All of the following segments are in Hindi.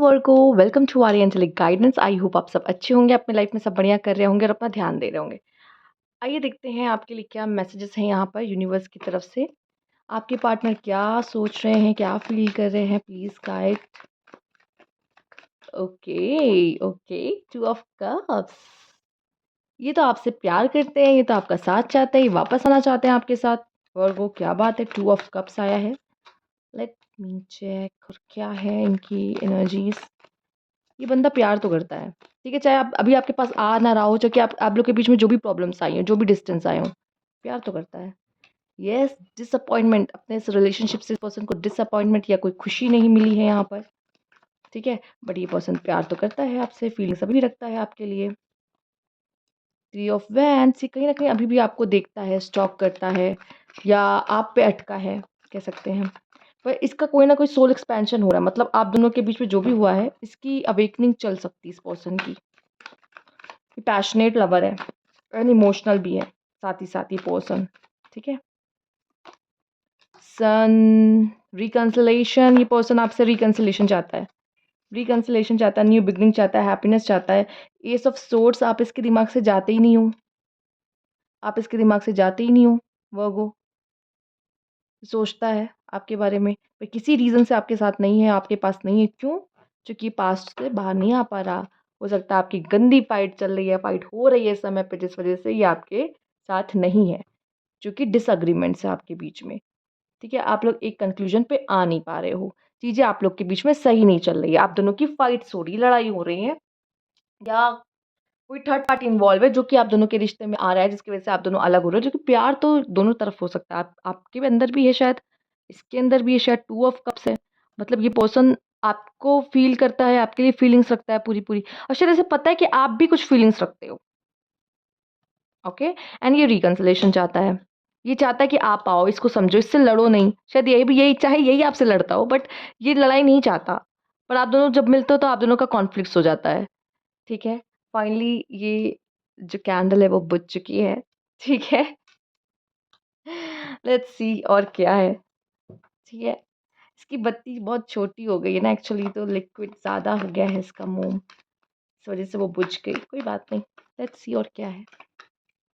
Virgo, welcome to our angelic guidance. I hope आप सब अच्छे होंगे, अपने लाइफ में सब बढ़िया कर रहे होंगे और अपना ध्यान दे रहे होंगे। आइए देखते हैं आपके लिए क्या मैसेजेस हैं यहाँ पर यूनिवर्स की तरफ से। आपके पार्टनर क्या सोच रहे हैं, क्या फील कर रहे हैं, please guide. Okay okay, two of cups. ये तो आपसे प्यार करते हैं, ये तो आपका साथ चाहते हैं, ये वापस आना चाहते हैं आपके साथ। वर्गो क्या बात है, टू ऑफ कप्स आया है। लेट मी चेक और क्या है इनकी एनर्जीज। ये बंदा प्यार तो करता है, ठीक है, चाहे आप अभी आपके पास आ ना रहा हो, चाहे कि आप लोग के बीच में जो भी प्रॉब्लम्स आई हैं, जो भी डिस्टेंस आए हों, प्यार तो करता है। यस, डिसअपॉइंटमेंट, अपने इस रिलेशनशिप से पर्सन को डिसअपॉइंटमेंट या कोई खुशी नहीं मिली है यहाँ पर, ठीक है, बट ये पर्सन प्यार तो करता है आपसे, फीलिंग्स अभी भी रखता है आपके लिए। थ्री ऑफ वैंड्स, ये कहीं ना कहीं अभी भी आपको देखता है, स्टॉक करता है, या आप पे अटका है, कह सकते हैं। पर इसका कोई ना कोई सोल एक्सपेंशन हो रहा है, मतलब आप दोनों के बीच में जो भी हुआ है, इसकी अवेकनिंग चल सकती है इस पर्सन की। पैशनेट लवर है एंड इमोशनल भी है साथ ही पर्सन, ठीक है। सन, रिकंसिलेशन, ये पर्सन आपसे रिकंसिलेशन चाहता है, रिकंसिलेशन चाहता है, न्यू बिगनिंग चाहता है, हैप्पीनेस चाहता है। एस ऑफ सोर्ड्स, आप इसके दिमाग से जाते ही नहीं हो, आप इसके दिमाग से जाते ही नहीं हो। वर्गो सोचता है आपके बारे में, पर किसी रीज़न से आपके साथ नहीं है, आपके पास नहीं है। क्यों? क्योंकि पास्ट से बाहर नहीं आ पा रहा। हो सकता है आपकी गंदी फाइट चल रही है, फाइट हो रही है इस समय पे, जिस वजह से ये आपके साथ नहीं है, जो कि डिसएग्रीमेंट्स है आपके बीच में, ठीक है। आप लोग एक कंक्लूजन पे आ नहीं पा रहे हो, चीज़ें आप लोग के बीच में सही नहीं चल रही है, आप दोनों की फाइट्स हो रही है, लड़ाई हो रही है, या कोई थर्ड पार्टी इन्वॉल्व है जो कि आप दोनों के रिश्ते में आ रहा है, जिसकी वजह से आप दोनों अलग हो रहे हो। जो कि प्यार तो दोनों तरफ हो सकता है, आपके भी अंदर भी है शायद, इसके अंदर भी है शायद। टू ऑफ कप्स है, मतलब ये पर्सन आपको फील करता है, आपके लिए फीलिंग्स रखता है पूरी पूरी, और शायद ऐसे पता है कि आप भी कुछ फीलिंग्स रखते हो, ओके। एंड ये रिकंसिलेशन चाहता है, ये चाहता है कि आप आओ, इसको समझो, इससे लड़ो नहीं। शायद यही भी, यही चाहे यही आपसे लड़ता हो, बट ये लड़ाई नहीं चाहता। पर आप दोनों जब मिलते हो तो आप दोनों का कॉन्फ्लिक्ट हो जाता है, ठीक है। फाइनली ये जो कैंडल है वो बुझ चुकी है, ठीक है। लेट्स सी और क्या है, ठीक है। इसकी बत्ती बहुत छोटी हो गई है ना एक्चुअली, तो लिक्विड ज़्यादा हो गया है इसका मोम, इस वजह से वो बुझ गई। कोई बात नहीं, लेट्स सी और क्या है।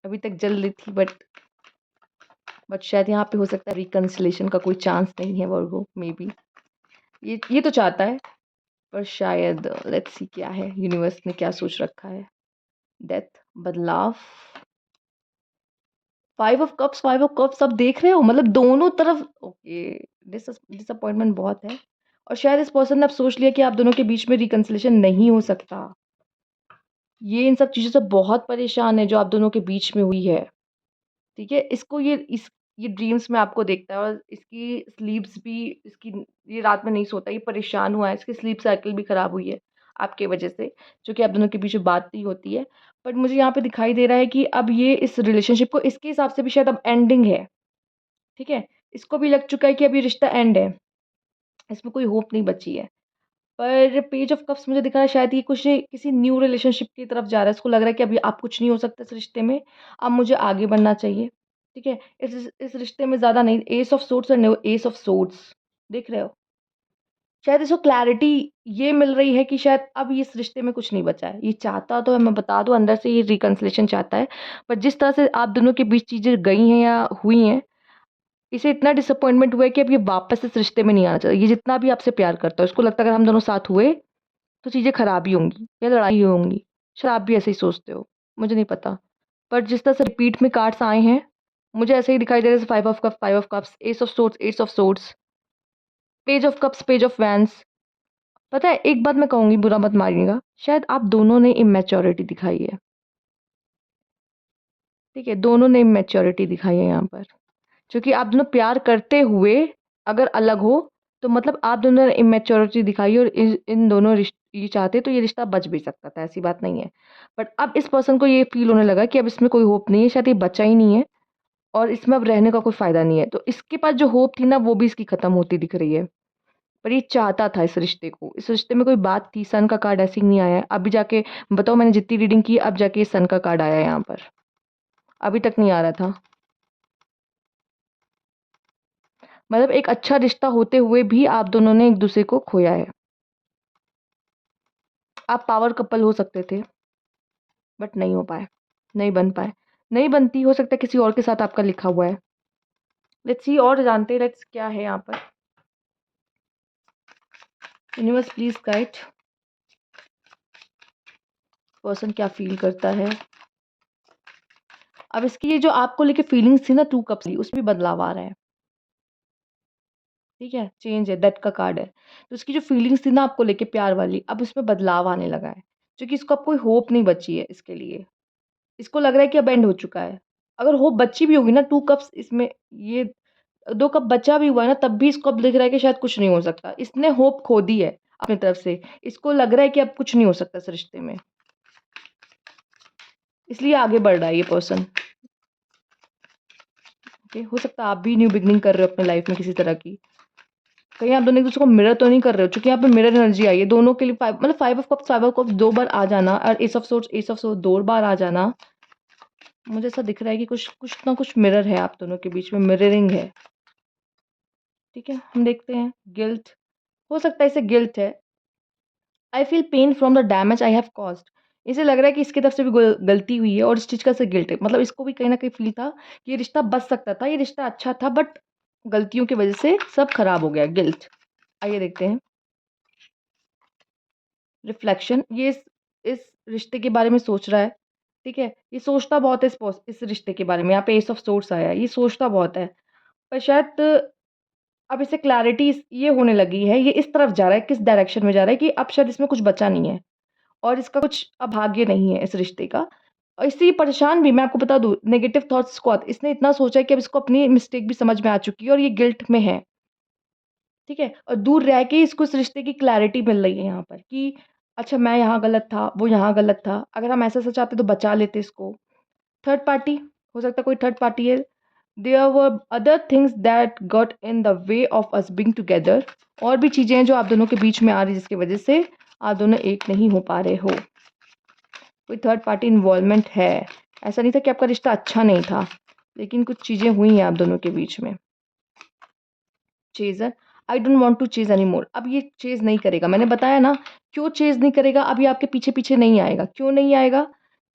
अभी तक जल रही थी, बट शायद यहाँ पे हो सकता है रिकंसिलेशन का कोई चांस नहीं है वर्गो, मे बी ये तो चाहता है, पर शायद लेट्स सी क्या है, यूनिवर्स ने क्या सोच रखा है। डेथ, बदलाव, five of cups, five of cups, आप देख रहे हो, मतलब दोनों तरफ ओके, डिसअपॉइंटमेंट बहुत है। और शायद इस पर्सन ने अब सोच लिया कि आप दोनों के बीच में रिकंसिलेशन नहीं हो सकता। ये इन सब चीज़ों से बहुत परेशान है जो आप दोनों के बीच में हुई है, ठीक है। इसको ये ड्रीम्स में आपको देखता है, और इसकी स्लीप्स भी, इसकी, ये रात में नहीं सोता, ये परेशान हुआ है, इसकी स्लीप साइकिल भी खराब हुई है आपके वजह से, जो कि आप दोनों के बीच में बात नहीं होती है। बट मुझे यहाँ पे दिखाई दे रहा है कि अब ये इस रिलेशनशिप को इसके हिसाब से भी शायद अब एंडिंग है, ठीक है। इसको भी लग चुका है कि अब ये रिश्ता एंड है, इसमें कोई होप नहीं बची है। पर पेज ऑफ कप्स मुझे दिख रहा है, शायद ये कुछ किसी न्यू रिलेशनशिप की तरफ जा रहा है। इसको लग रहा है कि अभी आप कुछ नहीं हो सकता इस रिश्ते में, अब मुझे आगे बढ़ना चाहिए, ठीक है। इस रिश्ते में ज़्यादा नहीं, एस ऑफ सोर्ड्स और एस ऑफ सोर्ड्स, देख रहे हो। शायद इसको क्लैरिटी ये मिल रही है कि शायद अब इस रिश्ते में कुछ नहीं बचा है। ये चाहता तो है, मैं बता दूं, अंदर से ये रिकंसिलेशन चाहता है, पर जिस तरह से आप दोनों के बीच चीज़ें गई हैं या हुई हैं, इसे इतना डिसअपॉइंटमेंट हुआ है कि अब ये वापस इस रिश्ते में नहीं आना चाहता। ये जितना भी आपसे प्यार करता है, उसको लगता है अगर हम दोनों साथ हुए तो चीज़ें खराब ही होंगी या लड़ाई होंगी। शायद आप भी ऐसे ही सोचते हो, मुझे नहीं पता। पर जिस तरह से रिपीट में कार्ड्स आए हैं, मुझे ऐसे ही दिखाई दे रहा है, five of cups, five of cups, S of swords, S of swords, page of cups, page of vents. पता है, एक बात मैं कहूँगी, बुरा मत मानिएगा, शायद आप दोनों ने इमेच्योरिटी दिखाई है, ठीक है। दोनों ने इमेच्योरिटी दिखाई है यहाँ पर, क्योंकि आप दोनों प्यार करते हुए अगर अलग हो, तो मतलब आप दोनों ने इमेच्योरिटी दिखाई, और इन दोनों ये चाहते तो ये रिश्ता बच भी सकता था, ऐसी बात नहीं है। बट अब इस पर्सन को ये फील होने लगा कि अब इसमें कोई होप नहीं है, शायद ये बचा ही नहीं है, और इसमें अब रहने का कोई फ़ायदा नहीं है। तो इसके पास जो होप थी ना, वो भी इसकी ख़त्म होती दिख रही है। पर ये चाहता था इस रिश्ते को, इस रिश्ते में कोई बात थी। सन का कार्ड ऐसे ही नहीं आया है, अभी जाके बताओ, मैंने जितनी रीडिंग की, अब जाके सन का कार्ड आया है यहाँ पर, अभी तक नहीं आ रहा था। मतलब एक अच्छा रिश्ता होते हुए भी आप दोनों ने एक दूसरे को खोया है, आप पावर कपल हो सकते थे, बट नहीं हो पाए, नहीं बन पाए, नहीं बनती। हो सकता है किसी और के साथ आपका लिखा हुआ है। लेट्स सी और जानते हैं, लेट्स क्या है यहाँ पर। यूनिवर्स प्लीज गाइड, पर्सन क्या फील करता है। अब इसकी ये जो आपको लेके फीलिंग्स थी ना, 2 कप्स की, उसमें भी बदलाव आ रहा है। ठीक है, चेंज है, दैट का कार्ड है। तो उसकी जो फीलिंग्स थी ना आपको लेके प्यार वाली, अब उसमें बदलाव आने लगा है, क्योंकि इसको अब कोई होप नहीं बची है इसके लिए। इसको लग रहा है कि अब एंड हो चुका है। अगर होप बची भी होगी ना, 2 कप्स इसमें, ये 2 कप बचा भी हुआ है ना, तब भी इसको अब दिख रहा है कि शायद कुछ नहीं हो सकता। इसने होप खो दी है अपनी तरफ से। इसको लग रहा है कि अब कुछ नहीं हो सकता इस रिश्ते में, इसलिए आगे बढ़ रहा है ये पर्सन। ओके, हो सकता है आप भी न्यू बिगनिंग कर रहे हो अपने लाइफ में किसी तरह की। कहीं आप दोनों एक दूसरे को मिरर तो नहीं कर रहे हो, क्योंकि यहाँ पे मिरर एनर्जी आई है दोनों के लिए। मतलब 5 ऑफ कप्स 2 बार आ जाना, और एस ऑफ सोर्ड्स 2 बार आ जाना। मुझे ऐसा दिख रहा है कि कुछ कुछ ना कुछ मिरर है आप दोनों के बीच में, मिररिंग है। ठीक है, हम देखते हैं। गिल्ट, हो सकता है इसे गिल्ट है। I feel pain from the damage I have caused. इसे लग रहा है कि इसकी तरफ से भी गलती हुई है, और इस चीज़ का इसे गिल्ट है। मतलब इसको भी कहीं ना कहीं फील था कि ये रिश्ता बच सकता था, ये रिश्ता अच्छा था, बट गलतियों की वजह से सब खराब हो गया। गिल्ट। आइए देखते हैं। रिफ्लेक्शन, ये इस रिश्ते के बारे में सोच रहा है। ठीक है, ये सोचता बहुत है इस रिश्ते के बारे में। यहाँ पे एस ऑफ सोर्स आया है, ये सोचता बहुत है, पर शायद अब इसे क्लैरिटी ये होने लगी है, ये इस तरफ जा रहा है, किस डायरेक्शन में जा रहा है, कि अब शायद इसमें कुछ बचा नहीं है, और इसका कुछ अभाग्य नहीं है इस रिश्ते का। और इससे ये परेशान भी, मैं आपको बता दूँ, नेगेटिव थॉट्स को इसने इतना सोचा है कि अब इसको अपनी मिस्टेक भी समझ में आ चुकी है, और ये गिल्ट में है। ठीक है, और दूर रह के इसको इस रिश्ते की क्लैरिटी मिल रही है यहाँ पर, कि अच्छा मैं यहाँ गलत था, वो यहाँ गलत था, अगर हम ऐसा चाहते तो बचा लेते इसको। थर्ड पार्टी, हो सकता है कोई थर्ड पार्टी है। There were other things that got in the way of us being together. और भी चीज़ें हैं जो आप दोनों के बीच में आ रही, जिसकी वजह से आप दोनों एक नहीं हो पा रहे हो। कोई थर्ड पार्टी इन्वॉल्वमेंट है। ऐसा नहीं था कि आपका रिश्ता अच्छा नहीं था, लेकिन कुछ चीज़ें हुई हैं आप दोनों के बीच में। Chaser, I don't want to chase anymore. अब ये चेज़ नहीं करेगा, मैंने बताया ना क्यों चेज़ नहीं करेगा। अब ये आपके पीछे-पीछे नहीं आएगा। क्यों नहीं आएगा?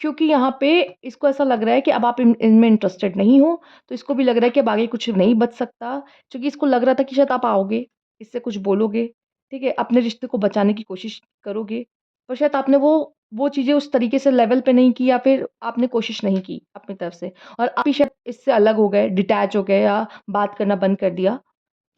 क्योंकि यहाँ पे इसको ऐसा लग रहा है कि अब आप इनमें इंटरेस्टेड नहीं हो, तो इसको भी लग रहा है कि अब आगे कुछ नहीं बच सकता। क्योंकि इसको लग रहा था कि शायद आप आओगे, इससे कुछ बोलोगे, ठीक है? अपने रिश्ते को बचाने की कोशिश करोगे, पर शायद आपने वो चीज़ें उस तरीके से लेवल पे नहीं की, या फिर आपने कोशिश नहीं की अपनी तरफ से, और आप ही शायद इससे अलग हो गए, डिटैच हो गए, या बात करना बंद कर दिया।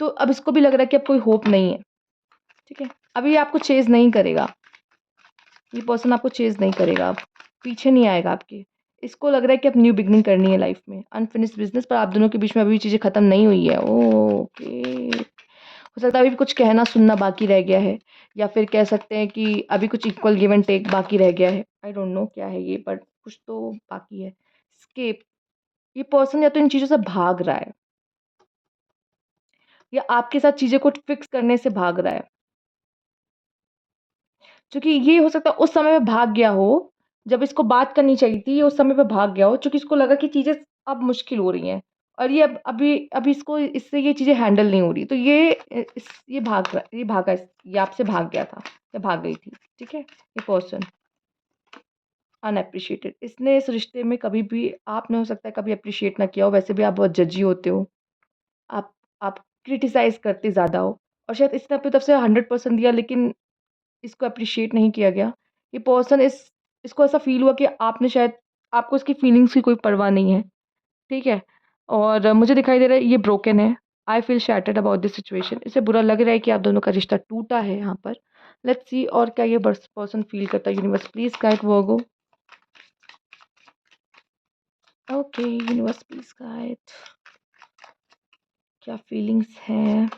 तो अब इसको भी लग रहा है कि अब कोई होप नहीं है। ठीक है? अब ये आपको चेज़ नहीं करेगा। ये पर्सन आपको चेज़ नहीं करेगा अब, पीछे नहीं आएगा आपके। इसको लग रहा है कि अब न्यू बिगिनिंग करनी है लाइफ़ में। अनफिनिश्ड बिज़नेस, पर आप दोनों के बीच में अभी भी चीज़ें खत्म नहीं हुई है। ओके। हो सकता है अभी भी कुछ कहना सुनना बाकी रह गया है, या फिर कह सकते हैं कि अभी कुछ इक्वल गिव एंड टेक बाकी रह गया है। आई डोंट नो क्या है ये, बट कुछ तो बाकी है। एस्केप, ये पर्सन या तो इन चीज़ों से भाग रहा है, या आपके साथ चीज़ें को फिक्स करने से भाग रहा है। क्योंकि ये हो सकता है उस समय में भाग गया हो, जब इसको बात करनी चाहिए थी, ये उस समय पे भाग गया हो, क्योंकि इसको लगा कि चीज़ें अब मुश्किल हो रही हैं, और ये अब अभी इसको इससे ये चीज़ें हैंडल नहीं हो रही, तो ये भाग रहा, ये भागा, ये आपसे भाग गया था, या भाग गई थी। ठीक है? ये पर्सन अनएप्रिशिएटेड, इसने इस रिश्ते में कभी भी, आपने हो सकता है कभी एप्रिशिएट ना किया हो। वैसे भी आप बहुत जजी होते हो, आप आप क्रिटिसाइज़ करते ज़्यादा हो, और शायद इसने अपनी तरफ से 100% दिया, लेकिन इसको एप्रिशिएट नहीं किया गया। ये पर्सन इसको ऐसा फ़ील हुआ कि आपने शायद, आपको इसकी फीलिंग्स की कोई परवाह नहीं है, ठीक है? और मुझे दिखाई दे रहा है ये ब्रोकन है। I feel shattered about this situation. इसे बुरा लग रहा है कि आप दोनों का रिश्ता टूटा है यहाँ पर। लेट्स सी और क्या ये पर्सन फ़ील करता है। Universe please guide Virgo. Okay, universe please guide, क्या फीलिंग्स हैं?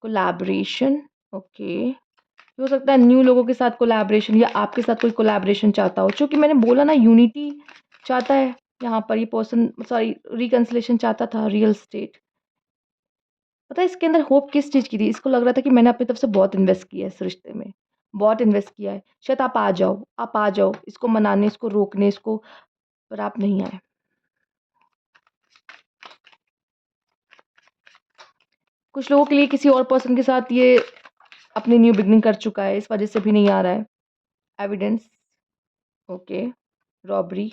Collaboration, okay. हो सकता है न्यू लोगों के साथ कोलैबोरेशन, या आपके साथ कोई कोलैबोरेशन चाहता हो, क्योंकि मैंने बोला ना यूनिटी चाहता है यहाँ पर ये पर्सन, सॉरी रिकंसिलिएशन चाहता था, रियल स्टेट। पता है इसके अंदर होप किस चीज़ की थी? इसको लग रहा था कि मैंने अपनी तरफ से बहुत इन्वेस्ट किया है इस रिश्ते में, बहुत इन्वेस्ट किया है, शायद आप आ जाओ इसको मनाने, इसको रोकने, इसको, पर आप नहीं आए। कुछ लोगों के लिए किसी और पर्सन के साथ ये अपनी न्यू बिगनिंग कर चुका है, इस वजह से भी नहीं आ रहा है। एविडेंस, ओके, रॉबरी,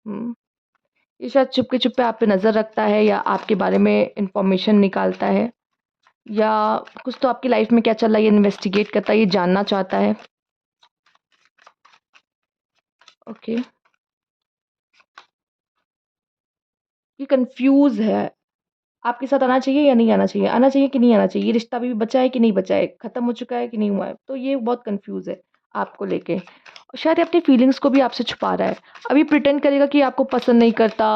हुँ। ये शायद चुपके-चुपके आप पे नज़र रखता है या आपके बारे में इन्फॉर्मेशन निकालता है या कुछ तो आपकी लाइफ़ में क्या चल रहा है ये इन्वेस्टिगेट करता है, ये जानना चाहता है। ओके, ये कन्फ्यूज़ है। आपके साथ आना चाहिए या नहीं आना चाहिए? आना चाहिए कि नहीं आना चाहिए? ये रिश्ता अभी भी बचा है कि नहीं बचा है? खत्म हो चुका है कि नहीं हुआ है? तो ये बहुत कन्फ्यूज़ है आपको लेके। और शायद ये अपनी फीलिंग्स को भी आपसे छुपा रहा है। अभी प्रिटेंड करेगा कि आपको पसंद नहीं करता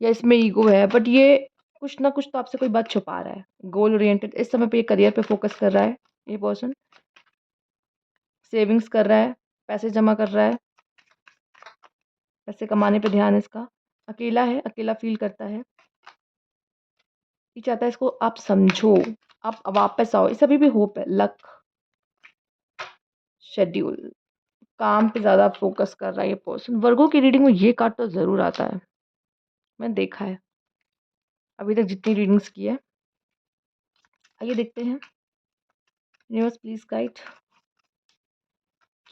या इसमें ईगो है, बट ये कुछ ना कुछ तो आपसे कोई बात छुपा रहा है। गोल ओरिएंटेड इस समय पे ये करियर पे फ़ोकस कर रहा है, ये पर्सन। सेविंग्स कर रहा है, पैसे जमा कर रहा है, पैसे कमाने पे ध्यान है इसका। अकेला है, अकेला फ़ील करता है। ये चाहता है इसको आप समझो, आप वापस आओ। इसे अभी भी होप है, लक, शेड्यूल, काम पे ज़्यादा फ़ोकस कर रहा है ये पर्सन। वर्गो की रीडिंग में ये कार्ड तो ज़रूर आता है, मैंने देखा है, अभी तक जितनी रीडिंग्स की है। आइए देखते हैं, यूनिवर्स प्लीज़ गाइड,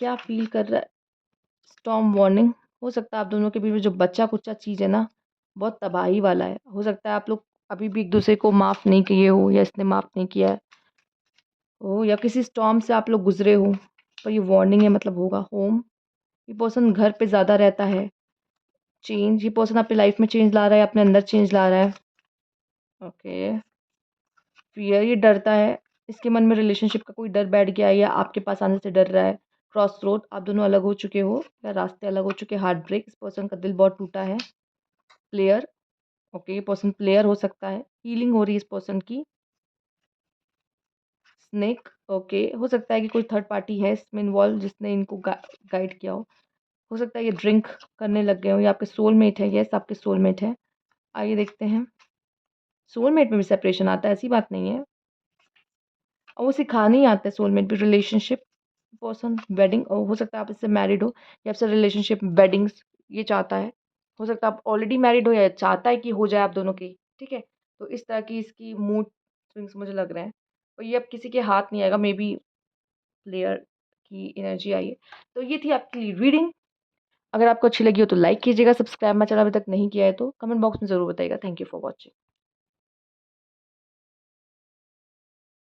क्या फ़ील कर रहा है? स्टॉर्म वार्निंग, हो सकता है आप दोनों के बीच में जो बचा-कुचा चीज़ है ना, बहुत तबाही वाला है। हो सकता है आप लोग अभी भी एक-दूसरे को माफ़ नहीं किए हो या इसने माफ़ नहीं किया है हो या किसी स्टॉर्म से आप लोग गुज़रे हो, तो ये वार्निंग है मतलब होगा। होम, ये पर्सन घर पे ज़्यादा रहता है। चेंज, ये पर्सन अपनी लाइफ़ में चेंज ला रहा है, अपने अंदर चेंज ला रहा है। ओके। फ़ियर, ये डरता है, इसके मन में रिलेशनशिप का कोई डर बैठ गया है या आपके पास आने से डर रहा है। क्रॉस रोड, आप दोनों अलग हो चुके हो या रास्ते अलग हो चुके हैं। हार्ट ब्रेक, इस पर्सन का दिल बहुत टूटा है। प्लेयर, ओके, ये पर्सन प्लेयर हो सकता है। हीलिंग हो रही है इस पर्सन की। स्नेक, ओके, हो सकता है कि कोई थर्ड पार्टी है इसमें इन्वॉल्व जिसने इनको गाइड किया हो। हो सकता है ये ड्रिंक करने लग गए हो या आपके सोलमेट है। यस, आपके सोलमेट है। आइए देखते हैं। सोलमेट में भी सेपरेशन आता है, ऐसी बात नहीं है। और वो सिखाने ही आता है सोलमेट भी। रिलेशनशिप, पर्सन, वेडिंग, और हो सकता है आप इससे मैरिड हो या आपसे रिलेशनशिप वेडिंग्स ये चाहता है। हो सकता है आप ऑलरेडी मैरिड हो या चाहता है कि हो जाए आप दोनों की, ठीक है? तो इस तरह की इसकी मूड स्विंग्स मुझे लग रहे हैं और ये अब किसी के हाथ नहीं आएगा। मे बी प्लेयर की एनर्जी आई है। तो ये थी आपकी रीडिंग। अगर आपको अच्छी लगी हो तो लाइक कीजिएगा, सब्सक्राइब मेरा चैनल अभी तक नहीं किया है तो कमेंट बॉक्स में ज़रूर बताइएगा। Thank you for watching.